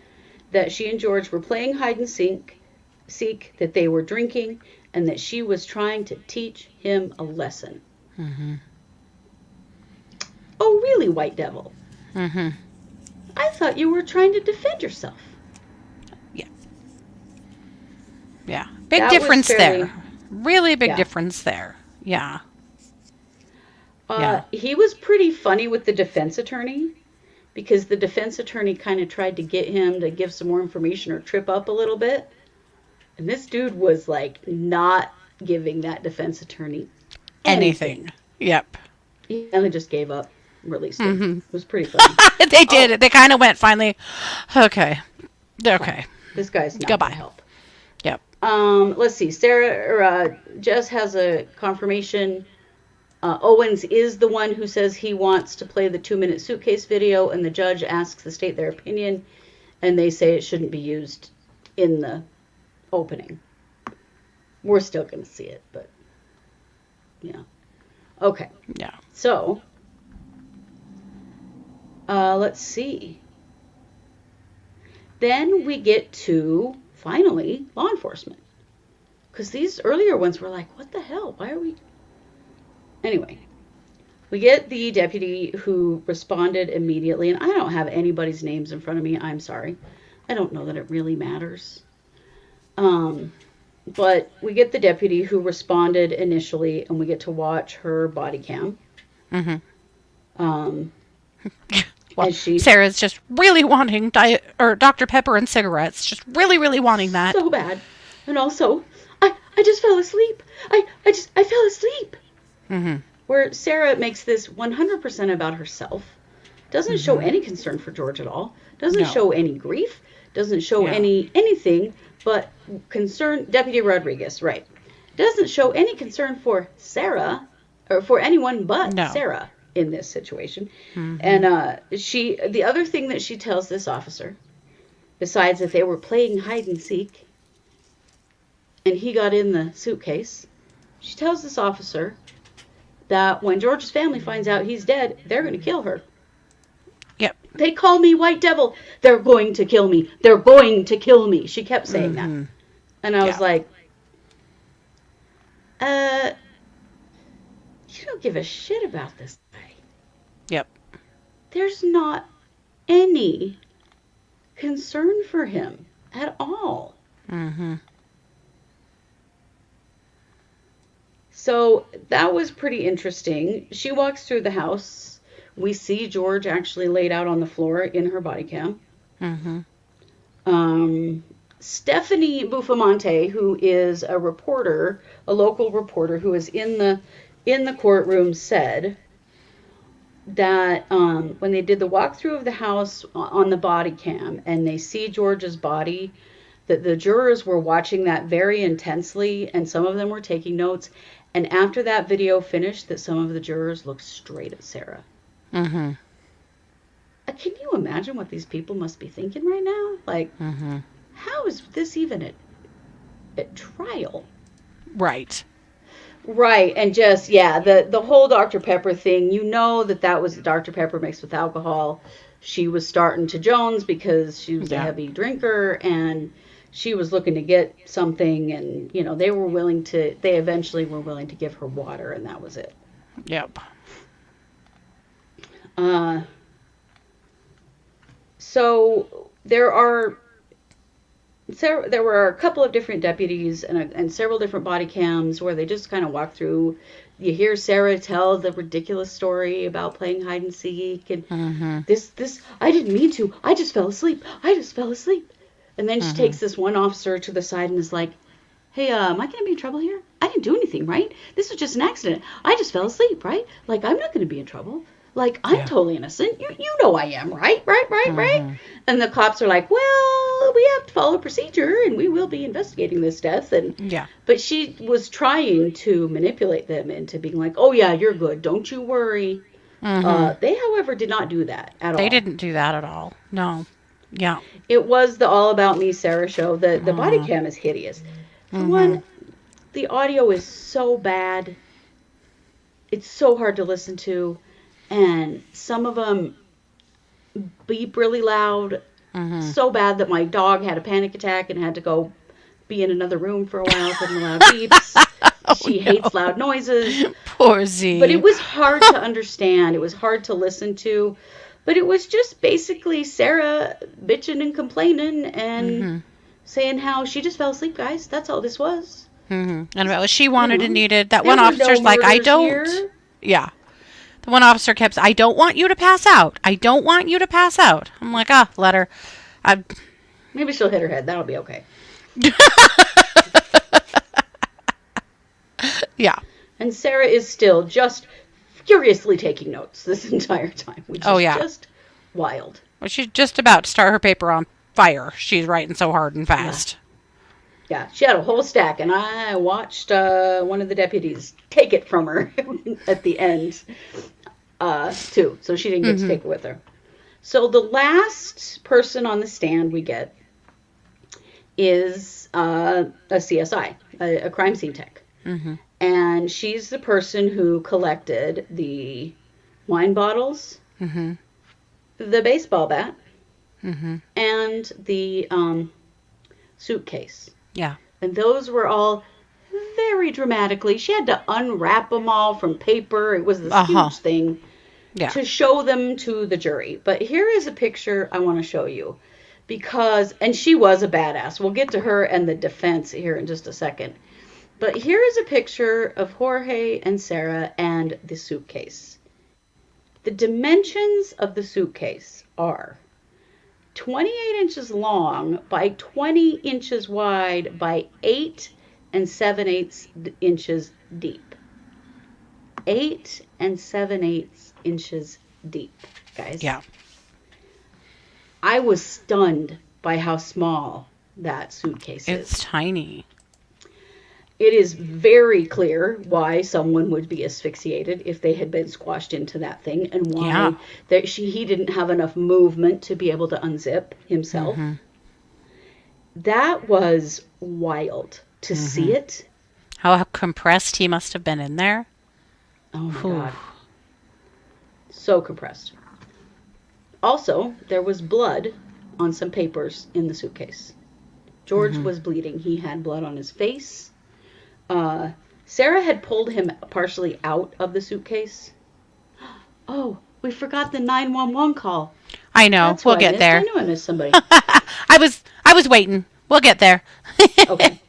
that she and George were playing hide and seek, that they were drinking, and that she was trying to teach him a lesson. Hmm. Oh, really, White Devil? Hmm. I thought you were trying to defend yourself. Yeah. Yeah. Big That was difference fairly, there. Really big yeah. difference there. Yeah. Yeah. He was pretty funny with the defense attorney because the defense attorney kind of tried to get him to give some more information or trip up a little bit. And this dude was like not giving that defense attorney anything. Yep. And they just gave up, released him. It was pretty funny. They did it. They kind of went finally, okay. Okay. This guy's not Goodbye. going to help. Yep. Let's see. Jess has a confirmation. Owens is the one who says he wants to play the 2-minute suitcase video, and the judge asks the state their opinion, and they say it shouldn't be used in the opening. We're still going to see it, but yeah. Okay. Yeah. So, let's see. Then we get to, finally, law enforcement. Because these earlier ones were like, what the hell? Why are we... Anyway, we get the deputy who responded immediately, and I don't have anybody's names in front of me. I'm sorry. I don't know that it really matters. But we get the deputy who responded initially, and we get to watch her body cam. Mm-hmm. Well, Sarah's just really wanting Dr. Pepper and cigarettes. Just really, really wanting that. So bad. And also, I just fell asleep. I fell asleep. Mm-hmm. Where Sarah makes this 100% about herself. Doesn't show any concern for George at all. Doesn't show any grief. Doesn't show anything but concern. Deputy Rodriguez, right. Doesn't show any concern for Sarah, or for anyone but Sarah in this situation. Mm-hmm. And the other thing that she tells this officer, besides that they were playing hide and seek, and he got in the suitcase, she tells this officer that when George's family finds out he's dead, they're going to kill her. Yep. They call me White Devil. They're going to kill me. They're going to kill me. She kept saying that. And I was like, you don't give a shit about this guy. Yep. There's not any concern for him at all. Mm-hmm. So that was pretty interesting. She walks through the house. We see George actually laid out on the floor in her body cam. Mm-hmm. Stephanie Buffamonte, who is a reporter, a local reporter who is in the courtroom, said that when they did the walkthrough of the house on the body cam and they see George's body, that the jurors were watching that very intensely, and some of them were taking notes. And after that video finished, that some of the jurors looked straight at Sarah. Mm-hmm. Can you imagine what these people must be thinking right now? Like, how is this even at trial? Right. Right, and just, the whole Dr. Pepper thing, you know that was Dr. Pepper mixed with alcohol. She was starting to Jones because she was a heavy drinker, and she was looking to get something, and, they eventually were willing to give her water, and that was it. Yep. So there were a couple of different deputies and several different body cams where they just kind of walk through. You hear Sarah tell the ridiculous story about playing hide and seek, and this I didn't mean to. I just fell asleep. And then she takes this one officer to the side and is like, hey, am I going to be in trouble here? I didn't do anything, right? This was just an accident. I just fell asleep, right? Like, I'm not going to be in trouble. Like, I'm totally innocent. You know I am, right? Right? And the cops are like, well, we have to follow procedure, and we will be investigating this death. But she was trying to manipulate them into being like, oh, yeah, you're good. Don't you worry. They, however, did not do that at all. They didn't do that at all. No. Yeah. It was the All About Me Sarah show. The body cam is hideous. For one, the audio is so bad. It's so hard to listen to. And some of them beep really loud. So bad that my dog had a panic attack and had to go be in another room for a while for the loud beeps. She hates loud noises. Poor Z. But it was hard to understand. It was hard to listen to. But it was just basically Sarah bitching and complaining and saying how she just fell asleep, guys. That's all this was. And about what she wanted and needed. That one officer's like, I don't. Here. Yeah. The one officer kept, I don't want you to pass out. I don't want you to pass out. I'm like, let her. Maybe she'll hit her head. That'll be okay. Yeah. And Sarah is still just furiously taking notes this entire time, which Oh, is yeah. just wild. Well, she's just about to start her paper on fire. She's writing so hard and Yeah. fast. Yeah, she had a whole stack, and I watched one of the deputies take it from her at the end, too. So she didn't get to take it with her. So the last person on the stand we get is a CSI, a crime scene tech. And she's the person who collected the wine bottles, the baseball bat, and the suitcase. Yeah. And those were all very dramatically. She had to unwrap them all from paper. It was this huge thing to show them to the jury. But here is a picture I want to show you. Because, and she was a badass. We'll get to her and the defense here in just a second. But here is a picture of Jorge and Sarah and the suitcase. The dimensions of the suitcase are 28 inches long by 20 inches wide by 8 7/8 inches deep. 8 7/8 inches deep, guys. Yeah. I was stunned by how small that suitcase is. It's tiny. It is very clear why someone would be asphyxiated if they had been squashed into that thing, and why he didn't have enough movement to be able to unzip himself. That was wild to see it. How compressed he must have been in there. Oh my God. So compressed. Also, there was blood on some papers in the suitcase. George was bleeding. He had blood on his face. Sarah had pulled him partially out of the suitcase. Oh, we forgot the 911 call. I know. That's we'll what get there. I knew I missed somebody. I was waiting. We'll get there. Okay.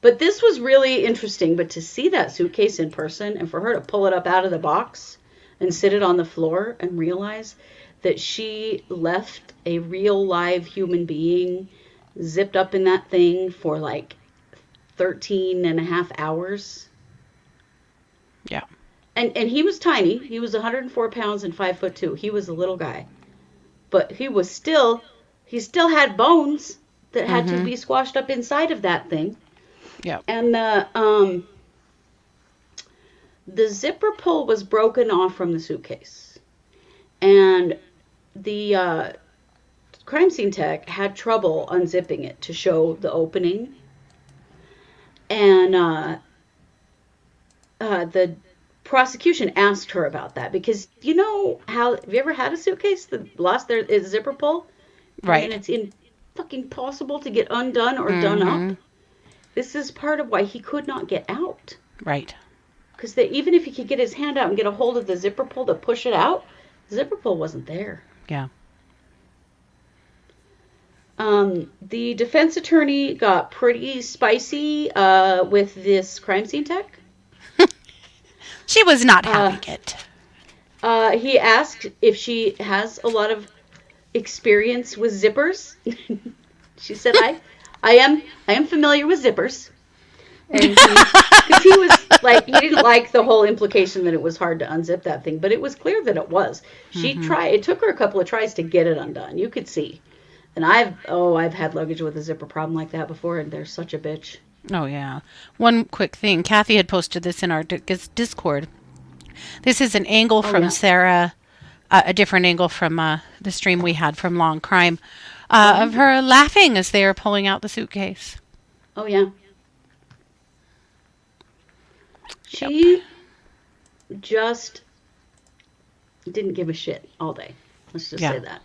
But this was really interesting. But to see that suitcase in person and for her to pull it up out of the box and sit it on the floor and realize that she left a real live human being zipped up in that thing for like 13 and a half hours. Yeah. And he was tiny. He was 104 pounds and 5'2". He was a little guy. But he still had bones that had to be squashed up inside of that thing. Yeah. And the zipper pull was broken off from the suitcase. And the crime scene tech had trouble unzipping it to show the opening. And the prosecution asked her about that because have you ever had a suitcase that lost its zipper pull? Right. And it's impossible to get undone or done up. This is part of why he could not get out. Right. Because even if he could get his hand out and get a hold of the zipper pull to push it out, the zipper pull wasn't there. Yeah. The defense attorney got pretty spicy with this crime scene tech. She was not having it. He asked if she has a lot of experience with zippers. She said, I am familiar with zippers. And because he was like, he didn't like the whole implication that it was hard to unzip that thing, but it was clear that it was. She tried. It took her a couple of tries to get it undone. You could see. And I've had luggage with a zipper problem like that before, and they're such a bitch. Oh, yeah. One quick thing. Kathy had posted this in our Discord. This is an angle from Sarah, a different angle from the stream we had from Long Crime, of her laughing as they are pulling out the suitcase. Oh, yeah. She just didn't give a shit all day. Let's just say that.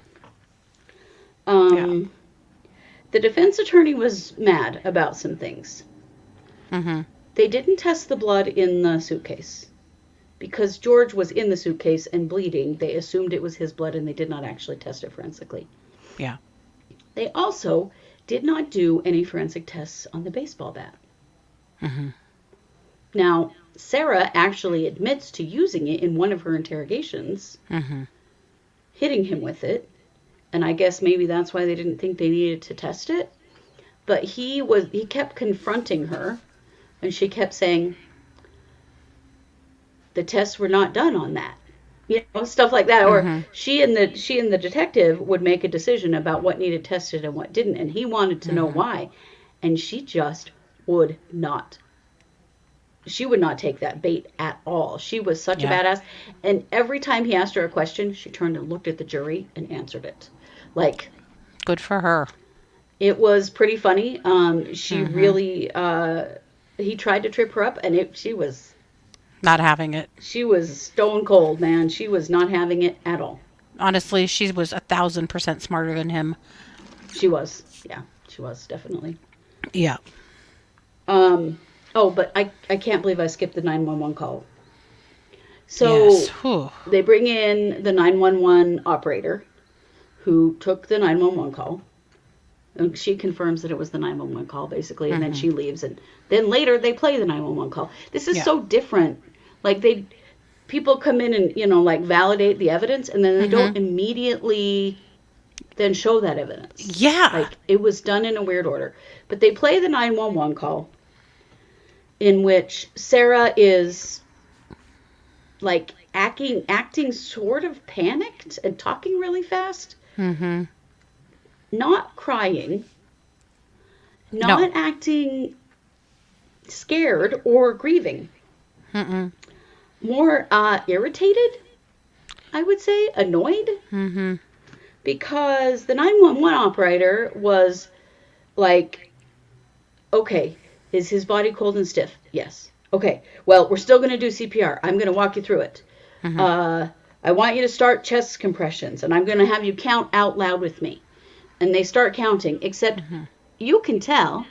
The defense attorney was mad about some things. They didn't test the blood in the suitcase. Because George was in the suitcase and bleeding, they assumed it was his blood and they did not actually test it forensically. Yeah. They also did not do any forensic tests on the baseball bat. Now, Sarah actually admits to using it in one of her interrogations, hitting him with it. And I guess maybe that's why they didn't think they needed to test it. But he kept confronting her, and she kept saying, the tests were not done on that. Stuff like that. Or Mm-hmm. she and the detective would make a decision about what needed tested and what didn't, and he wanted to know Mm-hmm. why, and she just would not. She would not take that bait at all. She was such a Yeah. badass, and every time he asked her a question, she turned and looked at the jury and answered it. Like, Good for her. it was pretty funny. She Mm-hmm. really, he tried to trip her up, and Not having it. she was stone cold, man. She was not having it at all. Honestly, she was 1,000% smarter than him. She was, yeah, she was definitely. Yeah. Um, oh, but I can't believe I skipped the 911 call. So Yes. Whew. they bring in the 911 operator who took the 911 call. And she confirms that it was the 911 call, basically, and then Mm-hmm. she leaves. And then later they play the 911 call. This is Yeah. so different. Like, people come in and, like, validate the evidence, and then they don't Mm-hmm. immediately then show that evidence. Yeah. Like, it was done in a weird order. But they play the 911 call in which Sarah is, like, acting sort of panicked and talking really fast. Mm-hmm. Not crying, No. not acting scared or grieving. Mm-mm. More irritated, I would say, annoyed, Mm-hmm. because the 911 operator was like, okay, is his body cold and stiff? Yes. Okay, well, we're still going to do CPR. I'm going to walk you through it. Mm-hmm. I want you to start chest compressions, and I'm going to have you count out loud with me. And they start counting, except Mm-hmm. you can tell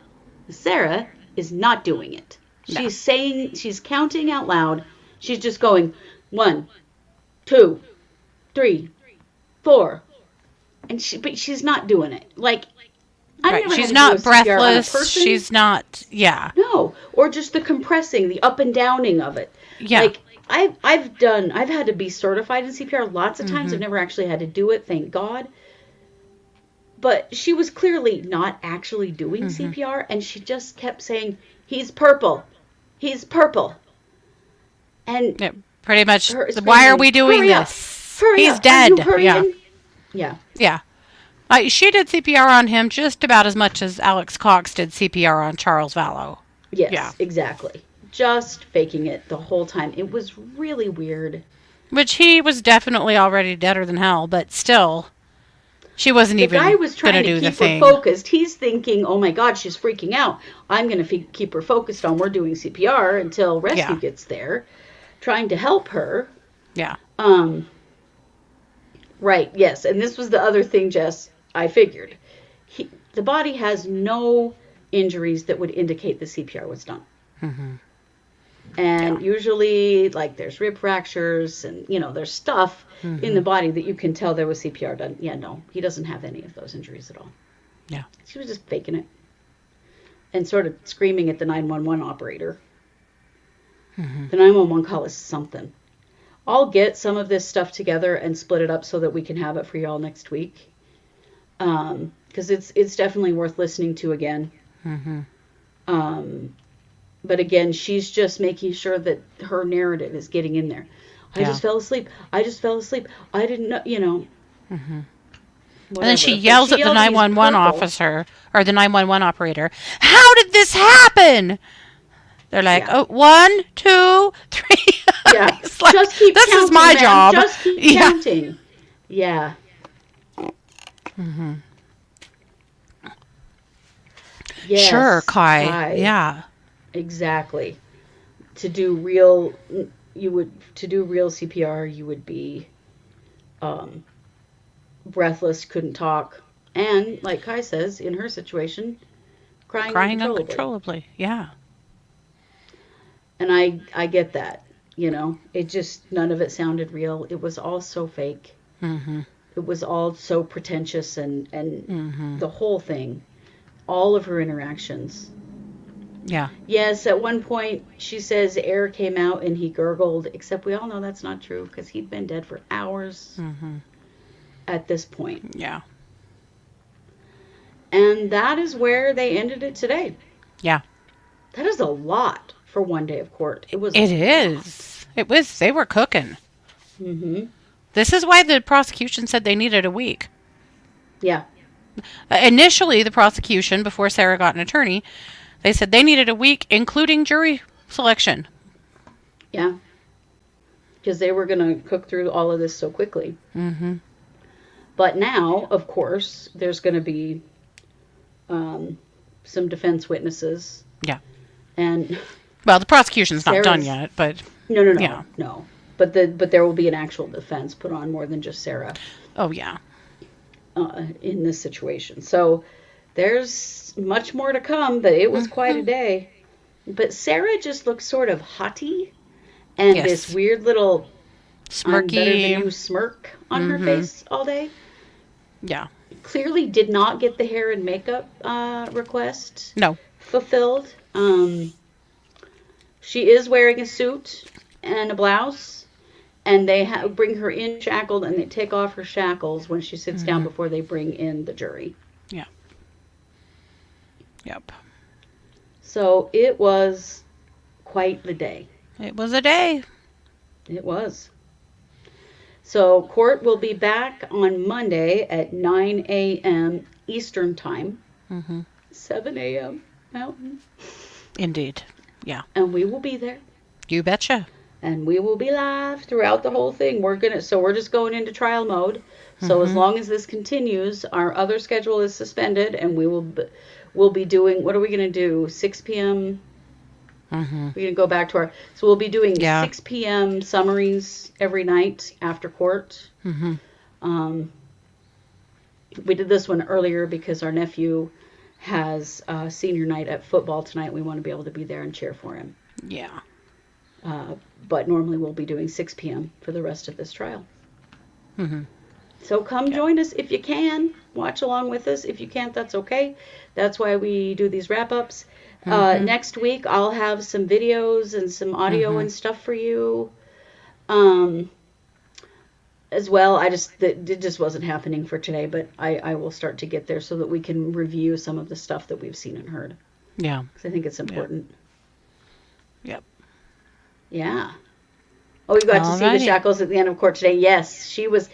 Sarah is not doing it. No. She's counting out loud. She's just going 1, 2, 3, 4, but she's not doing it. Like, I Right. never had She's to not do a CPR on a breathless. person. She's not. Yeah. No, or just the compressing, the up and downing of it. Yeah. Like, I've had to be certified in CPR lots of times. Mm-hmm. I've never actually had to do it, thank God. But she was clearly not actually doing Mm-hmm. CPR, and she just kept saying, "He's purple, he's purple," and Yeah, pretty much. her Why are screaming, we doing "Hurry up, this? hurry He's up, are you dead. Yeah. hurrying?" Yeah, Yeah. She did CPR on him just about as much as Alex Cox did CPR on Charles Vallow. yes, Yeah. exactly. Just faking it the whole time. It was really weird. Which he was definitely already deader than hell, but still, she wasn't The guy even was going to trying to do the keep her thing. focused. He's thinking, "Oh my God, she's freaking out. I'm going to keep her focused on we're doing CPR until rescue Yeah. gets there," trying to help her. Yeah. Right, yes. And this was the other thing, Jess, I figured. The body has no injuries that would indicate the CPR was done. Mm-hmm. And Yeah. usually, like, there's rib fractures and, there's stuff in the body that you can tell there was CPR done. Yeah, no, he doesn't have any of those injuries at all. Yeah. She was just faking it and sort of screaming at the 911 operator. Mm-hmm. The 911 call is something. I'll get some of this stuff together and split it up so that we can have it for y'all next week. Because it's definitely worth listening to again. Mm-hmm. But again, she's just making sure that her narrative is getting in there. I Yeah. just fell asleep. I just fell asleep. I didn't know, Mm-hmm. And whatever. then she But yells at the yelled, "He's 911 purple." officer or the 911 operator, "How did this happen?" They're like, Yeah. "Oh, 1, 2, 3." Yeah, It's like, just keep this counting, is my man. job. Just keep Yeah. counting. Yeah. Mm-hmm. Yes, Sure, Kai. Yeah. Exactly. To do real CPR, you would be breathless, couldn't talk, and like Kai says, in her situation, crying Crying uncontrollably. uncontrollably. Yeah. And I get that. It just, none of it sounded real. It was all so fake. Mm-hmm. It was all so pretentious, and Mm-hmm. the whole thing, all of her interactions. Yeah. Yes, at one point she says air came out and he gurgled, except we all know that's not true because he'd been dead for hours Mm-hmm. at this point. Yeah. And that is where they ended it today. Yeah. That is a lot for one day of court. It was It is. They were cooking. Mm-hmm. This is why the prosecution said they needed a week. Yeah. Initially, the prosecution, before Sarah got an attorney, they said they needed a week, including jury selection. Yeah. Because they were going to cook through all of this so quickly. Mm-hmm. But now, of course, there's going to be some defense witnesses. Yeah. And well, the prosecution's not Sarah's done yet, but no, yeah. no. But there will be an actual defense put on more than just Sarah. Oh yeah. In this situation, so there's much more to come. But it was quite a day. But Sarah just looks sort of haughty, and Yes. this weird little Smirky. I'm better than you smirk on her face all day. Yeah. Clearly did not get the hair and makeup request No. fulfilled. She is wearing a suit and a blouse, and they bring her in shackled, and they take off her shackles when she sits down before they bring in the jury. Yeah. Yep. So it was quite the day. It was a day. It was. So court will be back on Monday at 9 a.m. Eastern Time, 7 a.m. Mountain. Indeed. Yeah. And we will be there. You betcha. And we will be live throughout the whole thing. We're just going into trial mode. So as long as this continues, our other schedule is suspended, and we'll be doing. What are we going to do? 6 p.m. We're going to go back to so we'll be doing 6 p.m. summaries every night after court. We did this one earlier because our nephew has senior night at football tonight. We want to be able to be there and cheer for him. Yeah. But normally we'll be doing 6 p.m. for the rest of this trial. So come join us if you can. Watch along with us. If you can't, that's okay. That's why we do these wrap-ups. Next week, I'll have some videos and some audio and stuff for you as well. It just wasn't happening for today, but I will start to get there so that we can review some of the stuff that we've seen and heard. Yeah. Because I think it's important. Yep. Yeah. Oh, you got to see the shackles at the end of court today. Yes, she was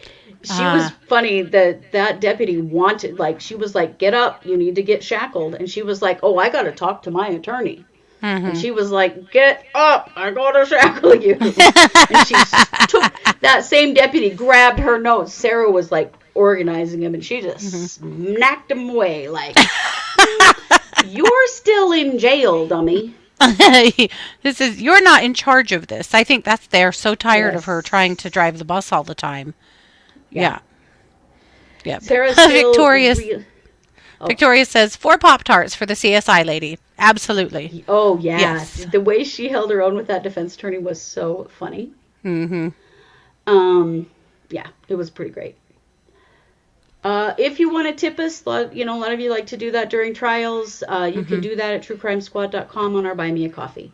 funny. That deputy wanted, she was like, get up, you need to get shackled. And she was like, oh, I got to talk to my attorney. And she was like, get up, I got to shackle you. And she took, that same deputy grabbed her notes. Sarah was like organizing them, and she just smacked them away. Like, you're still in jail, dummy. You're not in charge of this. I think they're so tired of her trying to drive the bus all the time. Yeah. Sarah's Victoria says 4 Pop-Tarts for the CSI lady. Absolutely. Oh, yeah. Yes. The way she held her own with that defense attorney was so funny. Yeah, it was pretty great. If you want to tip us, a lot of you like to do that during trials. You can do that at truecrimesquad.com on our Buy Me a Coffee.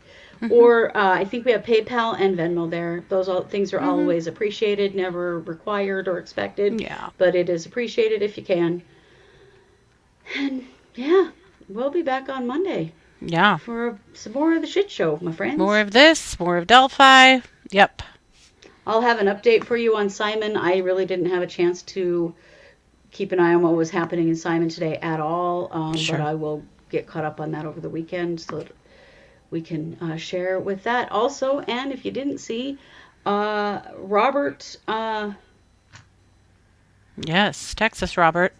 Or I think we have PayPal and Venmo there. Those things are always appreciated, never required or expected. Yeah. But it is appreciated if you can. And yeah, we'll be back on Monday. Yeah. For some more of the shit show, my friends. More of this, more of Delphi. Yep. I'll have an update for you on Simon. I really didn't have a chance to keep an eye on what was happening in Simon today at all. Sure. But I will get caught up on that over the weekend so that we can share with that also. And if you didn't see, Robert... yes, Texas Robert.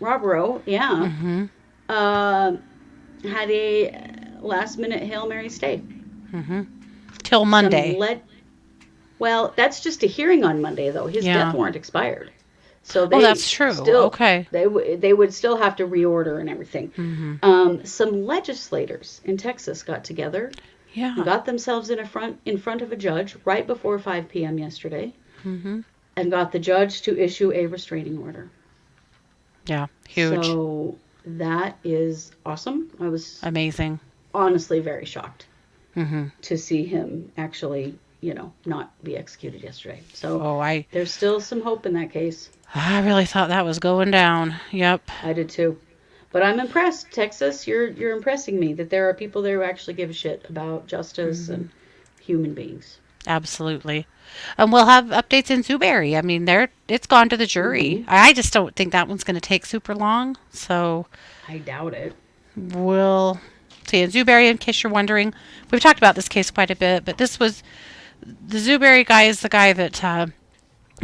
Robero, yeah. Had a last-minute Hail Mary stay. Till Monday. Well, that's just a hearing on Monday, though. His death warrant expired. So that's true. Okay. They would still have to reorder and everything. Some legislators in Texas got together. Yeah. And got themselves in front of a judge right before 5 p.m. yesterday. And got the judge to issue a restraining order. Yeah, huge. So that is awesome. I was amazing. Honestly very shocked to see him actually, not be executed yesterday. So there's still some hope in that case. I really thought that was going down. Yep. I did too. But I'm impressed. Texas, you're impressing me that there are people there who actually give a shit about justice and human beings. Absolutely. And we'll have updates in Zooberry. I mean, it's gone to the jury. Hmm. I just don't think that one's going to take super long. So I doubt it. we'll see. In Zooberry, in case you're wondering, we've talked about this case quite a bit, but this was the Zooberry guy is the guy that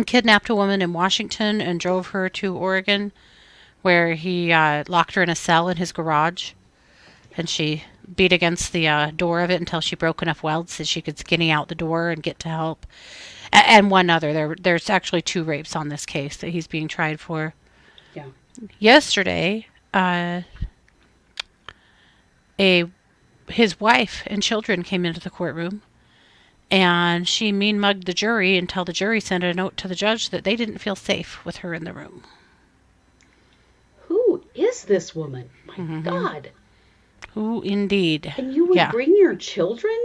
kidnapped a woman in Washington and drove her to Oregon, where he locked her in a cell in his garage, and she beat against the door of it until she broke enough welds so she could skinny out the door and get to help. And one other. There's actually 2 rapes on this case that he's being tried for. Yeah. Yesterday, a his wife and children came into the courtroom, and she mean mugged the jury until the jury sent a note to the judge that they didn't feel safe with her in the room. Who is this woman? My Mm-hmm. God. Who indeed? And you would Yeah. bring your children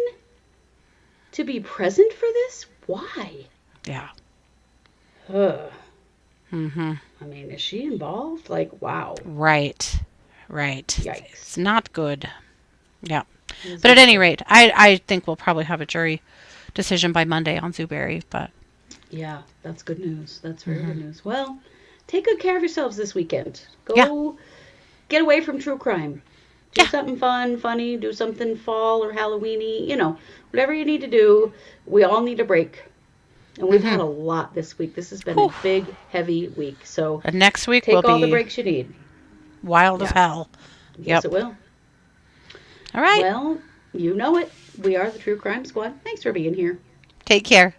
to be present for this? Why? Yeah. Ugh. Mm-hmm. I mean, is she involved? Like, wow. Right. Right. Yikes. It's not good. Yeah. This But at is any good. rate, I think we'll probably have a jury decision by Monday on Zooberry. But Yeah, that's good news. That's very good news. Well, take good care of yourselves this weekend. Go Yeah. get away from true crime. Do Yeah. something fun, funny, do something fall or Halloweeny, whatever you need to do. We all need a break. And we've had a lot this week. This has been a Whew. big, heavy week. So And next week take will all the be breaks you need. wild as Yeah. hell. Yes, Yep. it will. All right. Well, you know it. We are the True Crime Squad. Thanks for being here. Take care.